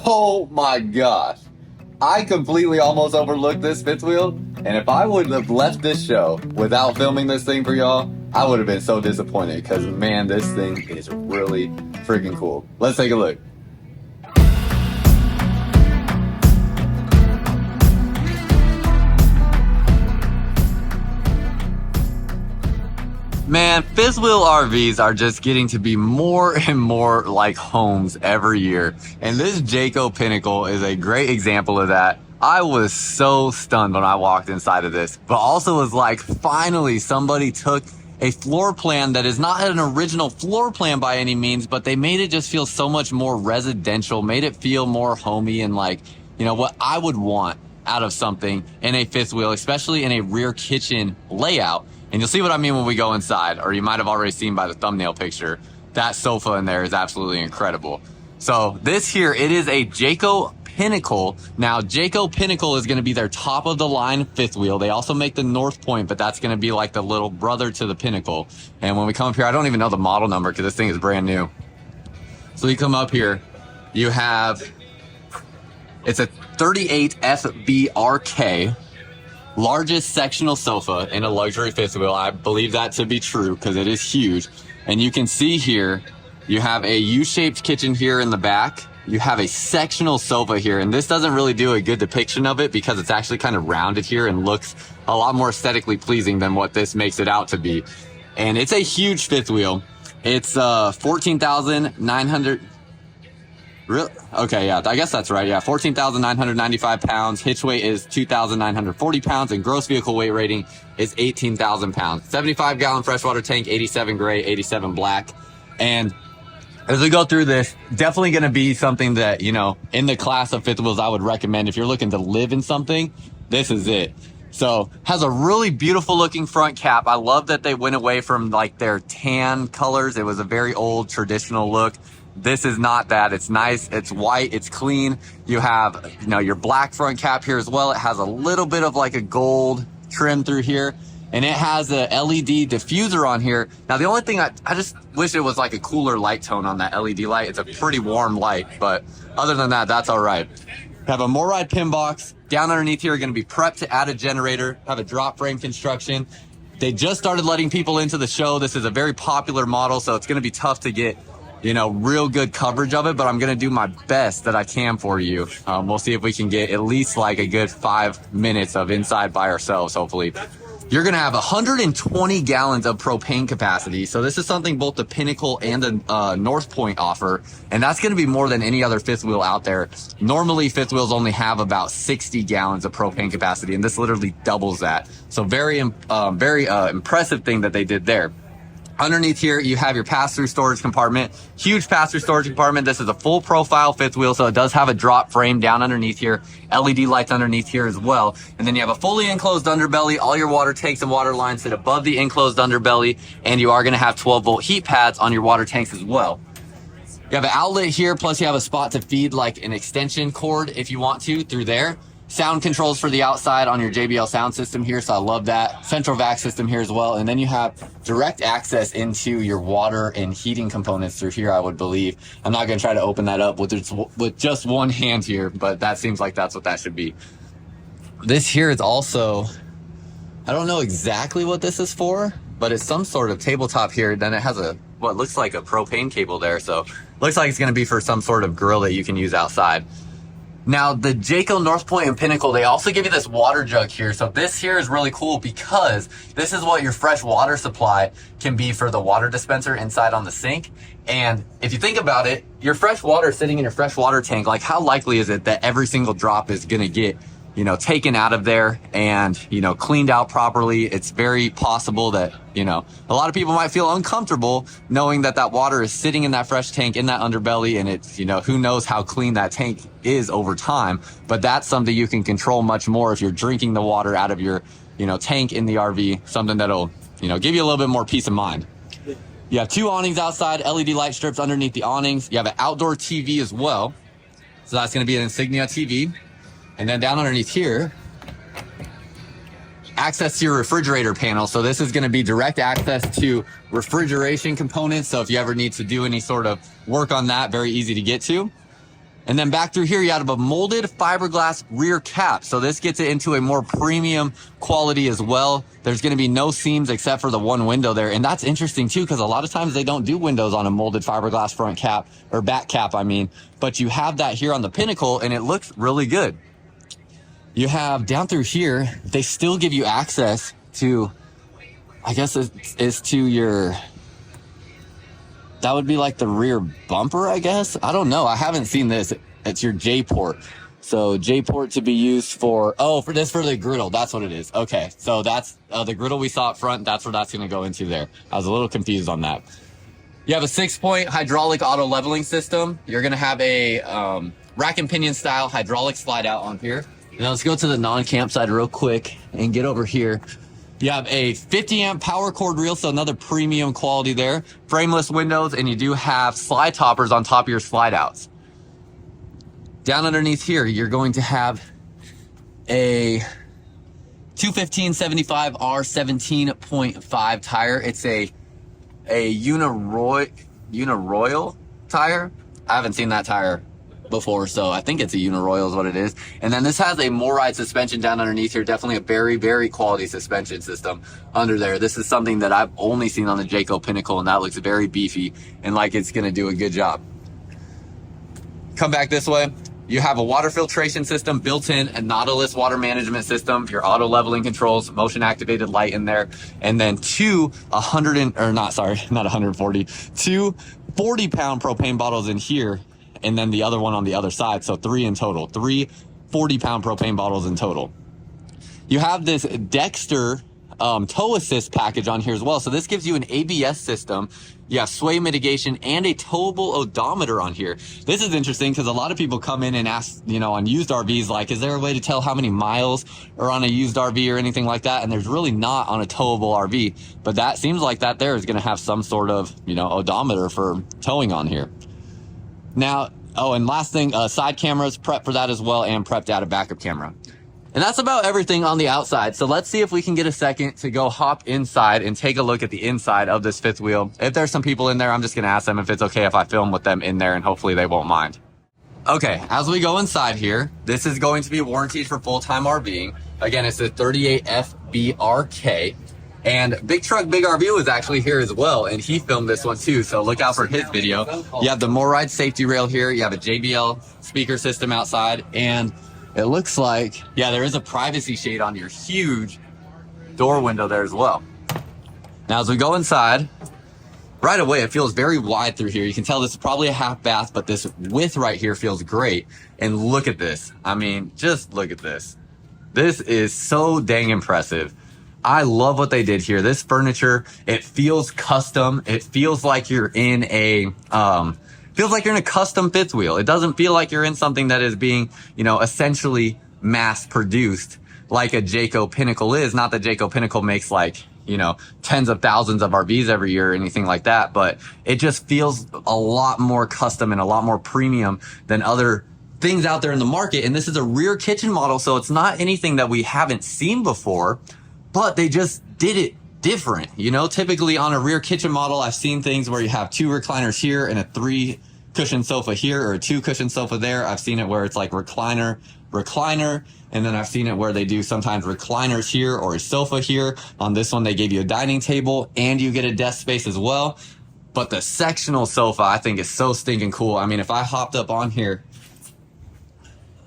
Oh my gosh. I completely almost overlooked this fifth wheel, and if I would have left this show without filming this thing for y'all, I would have been so disappointed because, man, this thing is really freaking cool. Let's take a look. Man, fifth wheel RVs are just getting to be more and more like homes every year. And this Jayco Pinnacle is a great example of that. I was so stunned when I walked inside of this, but also was like, finally somebody took a floor plan that is not an original floor plan by any means, but they made it just feel so much more residential, made it feel more homey and like, you know, what I would want out of something in a fifth wheel, especially in a rear kitchen layout. And you'll see what I mean when we go inside, or you might have already seen by the thumbnail picture. That sofa in there is absolutely incredible. So this here, it is a Jayco Pinnacle. Now, Jayco Pinnacle is going to be their top of the line fifth wheel. They also make the North Point, but that's going to be like the little brother to the Pinnacle. And when we come up here, I don't even know the model number because this thing is brand new. So you come up here, you have, it's a 38 FBRK. Largest sectional sofa in a luxury fifth wheel. I believe that to be true because it is huge. And you can see here, you have a U-shaped kitchen here in the back. You have a sectional sofa here, and this doesn't really do a good depiction of it because it's actually kind of rounded here and looks a lot more aesthetically pleasing than what this makes it out to be. And it's a huge fifth wheel. It's 14,900. Really? Okay, yeah, I guess that's right. Yeah, 14,995 pounds. Hitch weight is 2,940 pounds, and gross vehicle weight rating is 18,000 pounds. 75-gallon freshwater tank, 87 gray, 87 black. And as we go through this, definitely going to be something that, you know, in the class of fifth wheels, I would recommend if you're looking to live in something, this is it. So has a really beautiful looking front cap. I love that they went away from like their tan colors. It was a very old traditional look. This is not that. It's nice. It's white. It's clean. You have, you know, your black front cap here as well. It has a little bit of like a gold trim through here, and it has a LED diffuser on here. Now, the only thing I just wish it was like a cooler light tone on that LED light. It's a pretty warm light, but other than that, that's all right. Have a MORryde pin box. Down underneath here are going to be prepped to add a generator. Have a drop frame construction. They just started letting people into the show. This is a very popular model, so it's going to be tough to get, you know, real good coverage of it, but I'm going to do my best that I can for you. We'll see if we can get at least like a good 5 minutes of inside by ourselves, hopefully. You're going to have 120 gallons of propane capacity. So this is something both the Pinnacle and the North Point offer. And that's going to be more than any other fifth wheel out there. Normally, fifth wheels only have about 60 gallons of propane capacity, and this literally doubles that. So very impressive thing that they did there. Underneath here, you have your pass-through storage compartment. Huge pass-through storage compartment. This is a full profile fifth wheel, so it does have a drop frame down underneath here. LED lights underneath here as well. And then you have a fully enclosed underbelly. All your water tanks and water lines sit above the enclosed underbelly, and you are going to have 12-volt heat pads on your water tanks as well. You have an outlet here, plus you have a spot to feed like an extension cord if you want to through there. Sound controls for the outside on your JBL sound system here, so I love that. Central vac system here as well. And then you have direct access into your water and heating components through here, I would believe. I'm not going to try to open that up with just one hand here, but that seems like that's what that should be. This here is also, I don't know exactly what this is for, but it's some sort of tabletop here. Then it has what looks like a propane cable there, so looks like it's going to be for some sort of grill that you can use outside. Now, the Jayco, North Point, and Pinnacle, they also give you this water jug here. So this here is really cool because this is what your fresh water supply can be for the water dispenser inside on the sink. And if you think about it, your fresh water sitting in your fresh water tank, like how likely is it that every single drop is going to get, you know, taken out of there and, you know, cleaned out properly? It's very possible that, you know, a lot of people might feel uncomfortable knowing that that water is sitting in that fresh tank in that underbelly, and it's, you know, who knows how clean that tank is over time. But that's something you can control much more if you're drinking the water out of your, you know, tank in the RV, something that'll, you know, give you a little bit more peace of mind. You have 2 awnings outside, LED light strips underneath the awnings. You have an outdoor TV as well. So that's going to be an Insignia TV. And then down underneath here, access to your refrigerator panel. So this is going to be direct access to refrigeration components. So if you ever need to do any sort of work on that, very easy to get to. And then back through here, you have a molded fiberglass rear cap. So this gets it into a more premium quality as well. There's going to be no seams except for the one window there. And that's interesting too, because a lot of times they don't do windows on a molded fiberglass front cap, or back cap, I mean. But you have that here on the Pinnacle, and it looks really good. You have down through here, they still give you access to, I guess it's to your, that would be like the rear bumper, I guess. I don't know. I haven't seen this. It's your J port. So J port to be used for, for the griddle. That's what it is. Okay. So that's the griddle we saw up front. That's where that's going to go into there. I was a little confused on that. You have a 6-point hydraulic auto leveling system. You're going to have a rack and pinion style hydraulic slide out on here. Now let's go to the non-camp side real quick and get over here. You have a 50 amp power cord reel, so another premium quality there. Frameless windows, and you do have slide toppers on top of your slide outs. Down underneath here, you're going to have a 215/75 R 17.5 tire. It's a Uniroyal tire. I haven't seen that tire before, so I think it's a Uniroyal is what it is. And then this has a MORryde suspension down underneath here. Definitely a very, very quality suspension system under there. This is something that I've only seen on the Jayco Pinnacle, and that looks very beefy and like it's going to do a good job. Come back this way. You have a water filtration system built in, a Nautilus water management system, your auto leveling controls, motion activated light in there, and then two 40-pound propane bottles in here, and then the other one on the other side. So 3 in total, 3 40-pound propane bottles in total. You have this Dexter tow assist package on here as well. So this gives you an ABS system. You have sway mitigation and a towable odometer on here. This is interesting because a lot of people come in and ask, on used RVs, like, is there a way to tell how many miles are on a used RV or anything like that? And there's really not on a towable RV, but that seems like that there is going to have some sort of, odometer for towing on here. Now, and last thing, side cameras, prep for that as well, and prepped out a backup camera. And that's about everything on the outside. So let's see if we can get a second to go hop inside and take a look at the inside of this fifth wheel. If there's some people in there, I'm just going to ask them if it's okay if I film with them in there, and hopefully they won't mind. Okay, as we go inside here, this is going to be warranted for full-time RVing. Again, it's a 38FBRK. And Big Truck Big RV was actually here as well, and he filmed this one too, so look out for his video. You have the MORryde safety rail here, you have a JBL speaker system outside, and it looks like, there is a privacy shade on your huge door window there as well. Now, as we go inside, right away, it feels very wide through here. You can tell this is probably a half bath, but this width right here feels great. And look at this. I mean, just look at this. This is so dang impressive. I love what they did here. This furniture, it feels custom. It feels like you're in a, custom fifth wheel. It doesn't feel like you're in something that is being, essentially mass produced like a Jayco Pinnacle is. Not that Jayco Pinnacle makes tens of thousands of RVs every year or anything like that, but it just feels a lot more custom and a lot more premium than other things out there in the market. And this is a rear kitchen model, so it's not anything that we haven't seen before, but they just did it different. Typically on a rear kitchen model, I've seen things where you have 2 recliners here and a 3 cushion sofa here, or a 2 cushion sofa there. I've seen it where it's like recliner, and then I've seen it where they do sometimes recliners here or a sofa here. On this one, they gave you a dining table and you get a desk space as well. But the sectional sofa, I think, is so stinking cool. I mean, if I hopped up on here,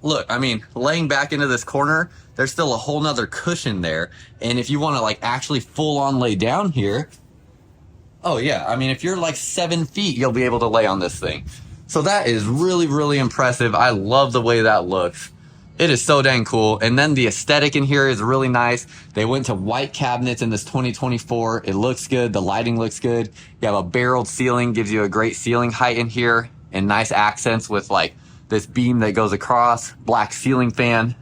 look, I mean, laying back into this corner, there's still a whole nother cushion there. And if you want to actually full on lay down here, oh yeah, I mean, if you're 7 feet, you'll be able to lay on this thing. So that is really, really impressive. I love the way that looks. It is so dang cool. And then the aesthetic in here is really nice. They went to white cabinets in this 2024. It looks good. The lighting looks good. You have a barreled ceiling, gives you a great ceiling height in here, and nice accents with this beam that goes across, black ceiling fan.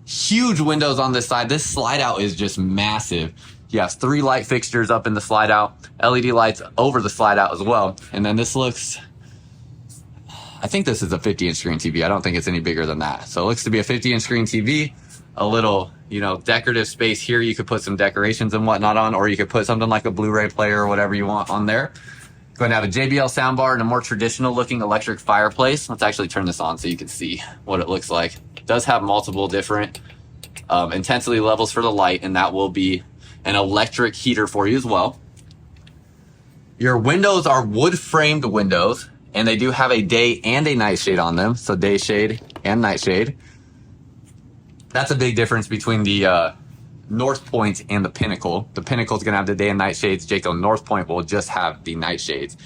Huge windows on this side. This slide out is just massive. You have 3 light fixtures up in the slide out, LED lights over the slide out as well. And then this looks, I think this is a 50-inch screen TV. I don't think it's any bigger than that. So it looks to be a 50-inch screen TV, a little, decorative space here. You could put some decorations and whatnot on, or you could put something like a Blu-ray player or whatever you want on there. Going to have a JBL soundbar and a more traditional looking electric fireplace. Let's actually turn this on so you can see what it looks like. It does have multiple different intensity levels for the light, and that will be an electric heater for you as well. Your windows are wood framed windows, and they do have a day and a night shade on them. So day shade and night shade. That's a big difference between the North Point and the Pinnacle. The Pinnacle is going to have the day and night shades. Jayco North Point will just have the night shades.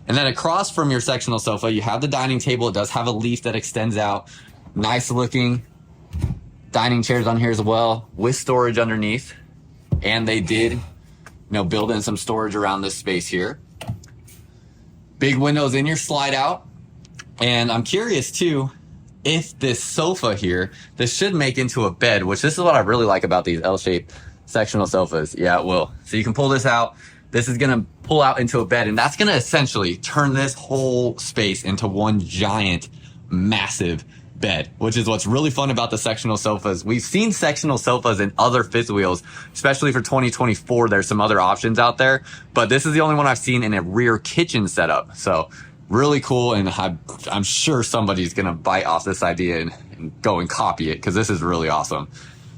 And then across from your sectional sofa, you have the dining table. It does have a leaf that extends out. Nice looking dining chairs on here as well with storage underneath. And they did, build in some storage around this space here. Big windows in your slide out. And I'm curious too, if this sofa here, this should make into a bed, which this is what I really like about these L-shaped sectional sofas. Yeah, it will. So you can pull this out. This is going to pull out into a bed, and that's going to essentially turn this whole space into one giant, massive bed, which is what's really fun about the sectional sofas. We've seen sectional sofas in other fifth wheels, especially for 2024. There's some other options out there, but this is the only one I've seen in a rear kitchen setup. So really cool, and I'm sure somebody's gonna bite off this idea and go and copy it, because this is really awesome.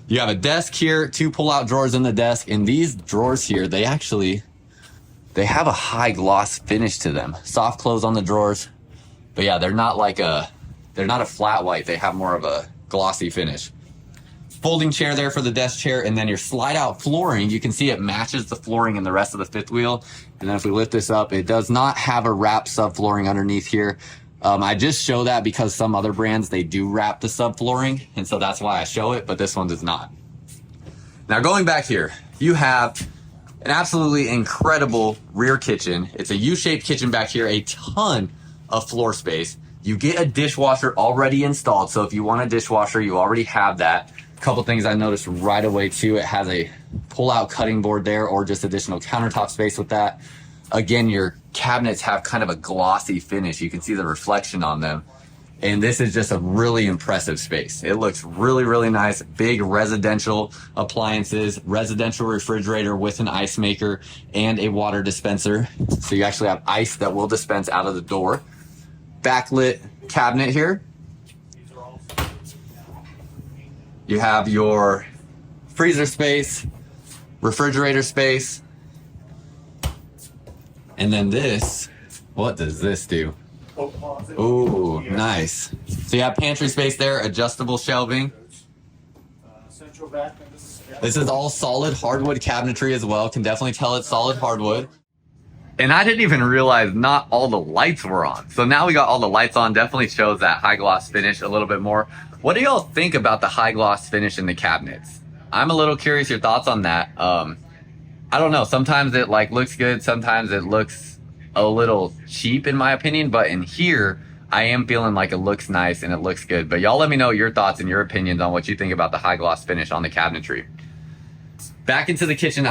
You have a desk here, 2 pull-out drawers in the desk, and these drawers here, they have a high gloss finish to them. Soft close on the drawers, but yeah, they're not a flat white. They have more of a glossy finish. Folding chair there for the desk chair, and then your slide out flooring, you can see it matches the flooring in the rest of the fifth wheel. And then if we lift this up, it does not have a wrap subflooring underneath here. I just show that because some other brands, they do wrap the subflooring, and so that's why I show it, but this one does not. Now going back here, you have an absolutely incredible rear kitchen. It's a U-shaped kitchen back here, a ton of floor space. You get a dishwasher already installed, so if you want a dishwasher, you already have that. Couple things I noticed right away too. It has a pull-out cutting board there, or just additional countertop space with that. Again, your cabinets have kind of a glossy finish. You can see the reflection on them. And this is just a really impressive space. It looks really, really nice. Big residential appliances, residential refrigerator with an ice maker and a water dispenser. So you actually have ice that will dispense out of the door. Backlit cabinet here. You have your freezer space, refrigerator space, and then this, what does this do? Ooh, nice. So you have pantry space there, adjustable shelving. This is all solid hardwood cabinetry as well. Can definitely tell it's solid hardwood. And I didn't even realize not all the lights were on. So now we got all the lights on. Definitely shows that high gloss finish a little bit more. What do y'all think about the high gloss finish in the cabinets? I'm a little curious your thoughts on that. I don't know. Sometimes it looks good. Sometimes it looks a little cheap in my opinion. But in here, I am feeling like it looks nice and it looks good. But y'all let me know your thoughts and your opinions on what you think about the high gloss finish on the cabinetry. Back into the kitchen.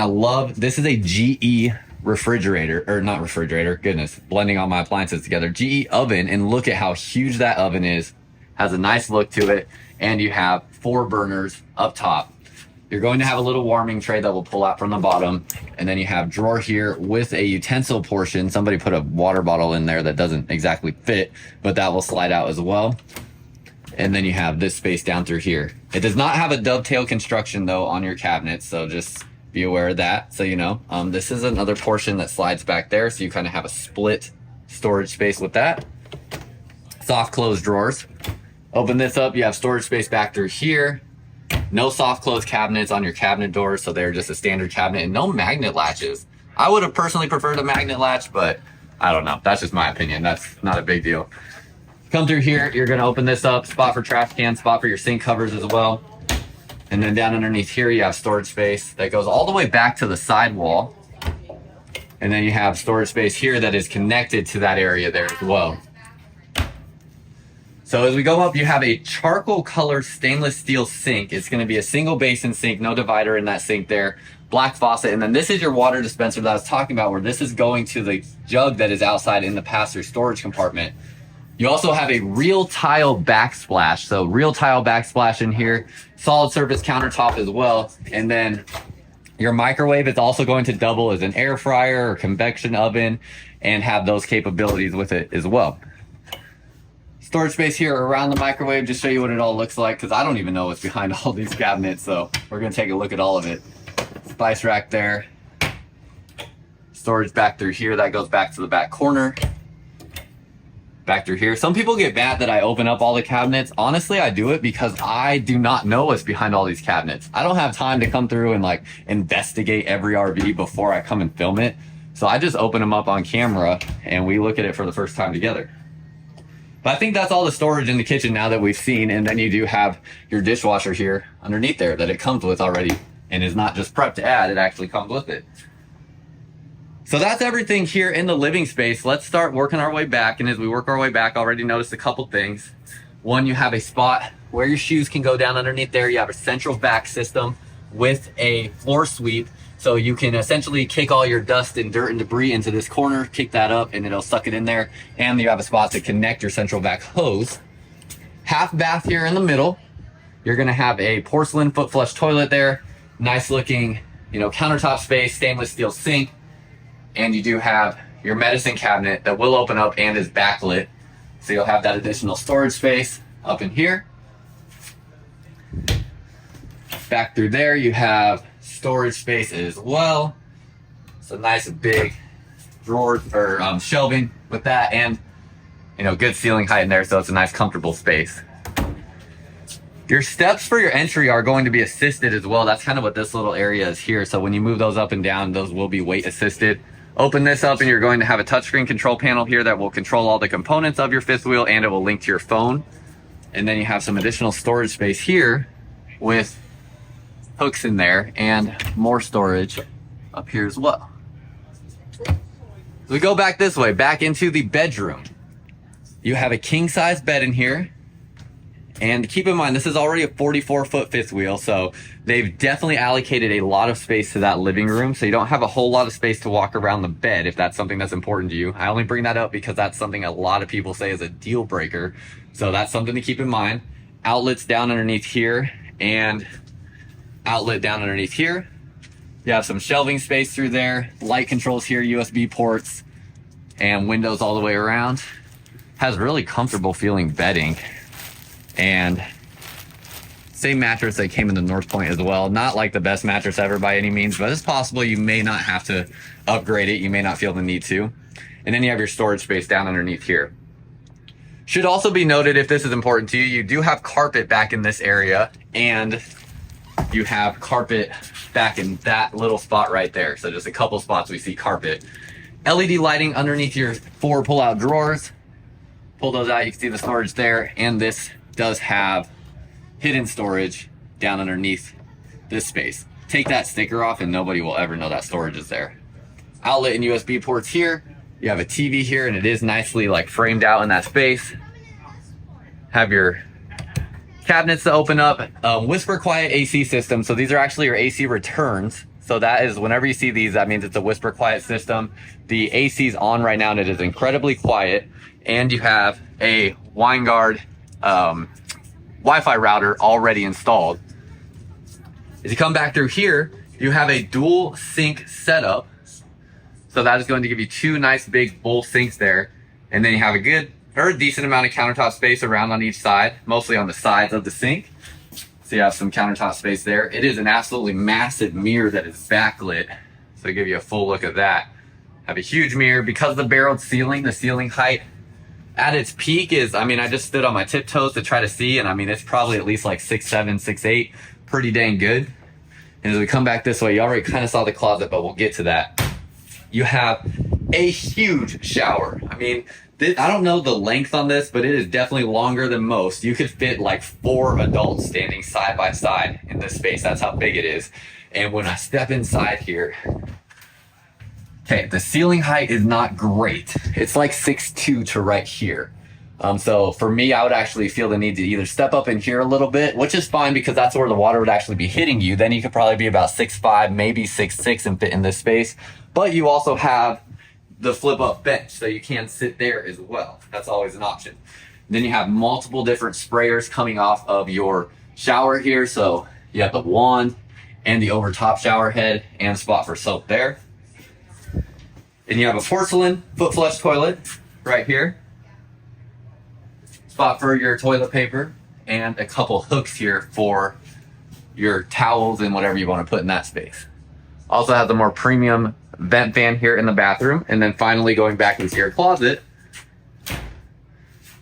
This is a GE refrigerator, or not refrigerator, goodness, blending all my appliances together. GE oven, and look at how huge that oven is. Has a nice look to it, and you have 4 burners up top. You're going to have a little warming tray that will pull out from the bottom, and then you have drawer here with a utensil portion. Somebody put a water bottle in there that doesn't exactly fit, but that will slide out as well. And then you have this space down through here. It does not have a dovetail construction though on your cabinet, so just be aware of that. So this is another portion that slides back there, so you kind of have a split storage space with that. Soft close drawers. Open this up, you have storage space back through here. No soft close cabinets on your cabinet doors, so they're just a standard cabinet, and no magnet latches. I would have personally preferred a magnet latch, but I don't know. That's just my opinion. That's not a big deal. Come through here, you're gonna open this up, spot for trash cans, spot for your sink covers as well. And then down underneath here, you have storage space that goes all the way back to the sidewall. And then you have storage space here that is connected to that area there as well. So as we go up, you have a charcoal colored stainless steel sink. It's gonna be a single basin sink, no divider in that sink there. Black faucet, and then this is your water dispenser that I was talking about, where this is going to the jug that is outside in the pass-through storage compartment. You also have a real tile backsplash. So real tile backsplash in here, solid surface countertop as well. And then Your microwave is also going to double as an air fryer or convection oven and have those capabilities with it as well. Storage space here around the microwave, just show you what it all looks like, because I don't even know what's behind all these cabinets, so we're gonna take a look at all of it. Spice rack there. Storage back through here, that goes back to the back corner. Back through here. Some people get mad that I open up all the cabinets. Honestly, I do it because I do not know what's behind all these cabinets. I don't have time to come through and like investigate every RV before I come and film it. So I just open them up on camera and we look at it for the first time together. But I think that's all the storage in the kitchen now that we've seen. And then you do have your dishwasher here underneath there that it comes with already and is not just prepped to add, it actually comes with it. So that's everything here in the living space. Let's start working our way back. And as we work our way back, I already noticed a couple things. One, you have a spot where your shoes can go down underneath there. You have a central vac system with a floor sweep. So you can essentially kick all your dust and dirt and debris into this corner, kick that up, and it'll suck it in there. And you have a spot to connect your central vac hose. Half bath here in the middle. You're gonna have a porcelain foot flush toilet there. Nice looking, countertop space, stainless steel sink. And you do have your medicine cabinet that will open up and is backlit. So you'll have that additional storage space up in here. Back through there, you have storage space as well. So nice and big drawers or shelving with that, and good ceiling height in there. So it's a nice comfortable space. Your steps for your entry are going to be assisted as well. That's kind of what this little area is here. So when you move those up and down, those will be weight assisted. Open this up and you're going to have a touchscreen control panel here that will control all the components of your fifth wheel, and it will link to your phone. And then you have some additional storage space here with hooks in there and more storage up here as well. So we go back this way, back into the bedroom. You have a king size bed in here. And keep in mind, this is already a 44-foot fifth wheel, so they've definitely allocated a lot of space to that living room, so you don't have a whole lot of space to walk around the bed if that's something that's important to you. I only bring that up because that's something a lot of people say is a deal breaker, so that's something to keep in mind. Outlets down underneath here and outlet down underneath here. You have some shelving space through there, light controls here, USB ports, and windows all the way around. Has really comfortable feeling bedding. And same mattress that came in the North Point as well. Not like the best mattress ever by any means, but it's possible you may not have to upgrade it. You may not feel the need to. And then you have your storage space down underneath here. Should also be noted, if this is important to you, you do have carpet back in this area, and you have carpet back in that little spot right there. So just a couple spots we see carpet. LED lighting underneath your 4 pull-out drawers. Pull those out, you can see the storage there, and this does have hidden storage down underneath this space. Take that sticker off and nobody will ever know that storage is there. Outlet and USB ports here. You have a TV here, and it is nicely framed out in that space. Have your cabinets to open up. Whisper quiet AC system. So these are actually your AC returns. So that is, whenever you see these, that means it's a whisper quiet system. The AC is on right now and it is incredibly quiet. And you have a WineGuard Wi-Fi router already installed. As you come back through here, you have a dual sink setup. So that is going to give you 2 nice big bowl sinks there. And then you have a good or decent amount of countertop space around on each side, mostly on the sides of the sink. So you have some countertop space there. It is an absolutely massive mirror that is backlit. So I give you a full look at that. Have a huge mirror. Because of the barreled ceiling, the ceiling height at its peak is, I just stood on my tiptoes to try to see, and it's probably at least 6'7", 6'8", pretty dang good. And as we come back this way, you already kind of saw the closet, but we'll get to that. You have a huge shower. I don't know the length on this, but it is definitely longer than most. You could fit 4 adults standing side by side in this space. That's how big it is. And when I step inside here, okay, the ceiling height is not great. It's 6'2" to right here. So for me, I would actually feel the need to either step up in here a little bit, which is fine because that's where the water would actually be hitting you. Then you could probably be about 6'5", maybe 6'6", and fit in this space. But you also have the flip up bench, so you can sit there as well. That's always an option. Then you have multiple different sprayers coming off of your shower here. So you have the wand and the over top shower head and spot for soap there. And you have a porcelain foot flush toilet right here. Spot for your toilet paper and a couple hooks here for your towels and whatever you want to put in that space. Also has a more premium vent fan here in the bathroom. And then finally going back into your closet,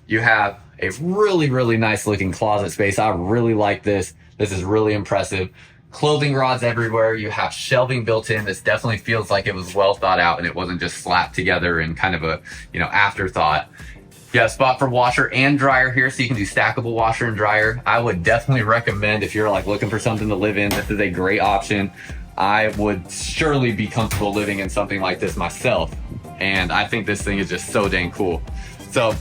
you have a really, really nice looking closet space. I really like this. This is really impressive. Clothing rods everywhere. You have shelving built in. This definitely feels like it was well thought out and it wasn't just slapped together and kind of a, afterthought. You have a spot for washer and dryer here, so you can do stackable washer and dryer. I would definitely recommend, if you're like looking for something to live in, this is a great option. I would surely be comfortable living in something like this myself. And I think this thing is just so dang cool. So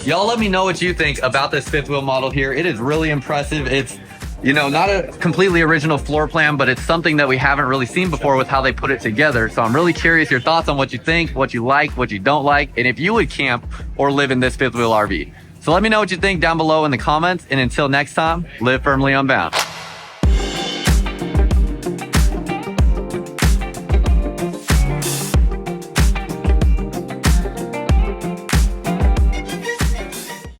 y'all let me know what you think about this fifth wheel model here. It is really impressive. It's, not a completely original floor plan, but it's something that we haven't really seen before with how they put it together. So I'm really curious your thoughts on what you think, what you like, what you don't like, and if you would camp or live in this fifth wheel RV. So let me know what you think down below in the comments. And until next time, live firmly unbound.